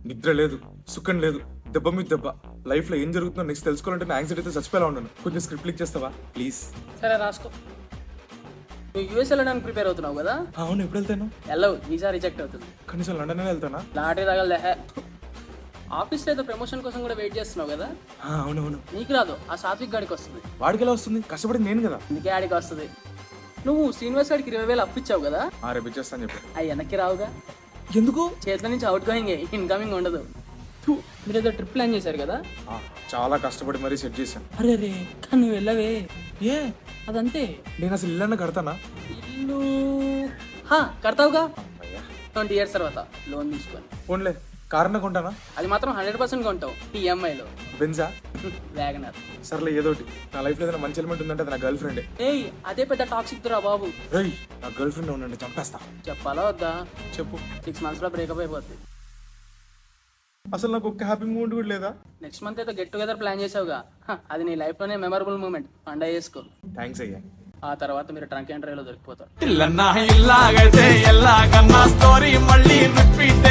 నిద్ర లేదు, సుఖం లేదు, దెబ్బ మీద దెబ్బ. లైఫ్ లో ఏం జరుగుతుందో నెక్స్ట్ తెలుసుకోవాలంటే నా యాంగ్జైటీతో చచ్చిపోయేలా ఉన్నాను. కొంచెం స్క్రిప్ట్ లీక్ చేస్తావా ప్లీజ్? సరే రాసుకో. నువ్వు యూఎస్ వెళ్ళడానికి ప్రిపేర్ అవుతున్నావు కదా? అవును, ఎప్పుడు వెళ్తాను? వెళ్ళవు, వీసా రిజెక్ట్ అవుతుంది. కనీసం లండన్ వెళ్తానా? లాటరీ తగలదే. ఆఫీస్లో ఏదో ప్రమోషన్ కోసం కూడా వెయిట్ చేస్తున్నావు కదా? అవునవును. నీకు రాదు, ఆ సాత్విక్ గాడికి వస్తుంది. వాడికి ఎలా వస్తుంది? కష్టపడి నేను కదా. అందుకే ఆడికి వస్తుంది. నువ్వు శ్రీనివాస్ గారికి 20,000 అప్పిచ్చావు కదా? రేపు ఇచ్చేస్తాను చెప్పి. అవి వెనక్కి రావుగా. ఎందుకు? చేతిలో నుంచి అవుట్ గోయింగ్, ఇన్కమింగ్ ఉండదు. మీరు ఏదో ట్రిప్ ప్లాన్ చేశారు కదా? చాలా కష్టపడి మరీ సెట్ చేశాను. అరే రే, కానీ నువ్వు వెళ్ళవే. ఏ? అదంతే. నేను అసలు ఇల్లన్న కడతానా? ఇల్లు కడతావుగా 20 years తర్వాత లోన్ తీసుకొని. ఫోన్లే కారణం కొంటానా? అది మాత్రం 100% కొంటావు ఈఎంఐలో. బెంజా? వ్యాగనర్. సర్లే ఏదోటి. నా లైఫ్ లో ఏదైనా మంచి ఎలిమెంట్ ఉందంటే అది నా గర్ల్ ఫ్రెండే. ఏయ్, అదే పెద్ద టాక్సిక్ రా బాబు. రేయ్, నా గర్ల్ ఫ్రెండ్ ఉండండి, చంపేస్తా. చెప్పాలా వద్దా? చెప్పు. 6 months లో బ్రేకప్ అయిపోద్ది. అసలు నాకు ఒక్క హ్యాపీ మూమెంట్ కూడా లేదా? నెక్స్ట్ మంత్ అయితే గెట్ టుగెదర్ ప్లాన్ చేసావుగా, అది నీ లైఫ్ లోనే మెమరబుల్ మూమెంట్. పండగ చేసుకో. థ్యాంక్స్ అయ్యా. ఆ తర్వాత మీరు ట్రంక్ అండ్ డ్రైవ్ లో దొరికిపోతారు. ఇల్లన్నా ఇల్లాగైతే ఎల్లాగన్నా స్టోరీ మళ్ళీ రిపీట్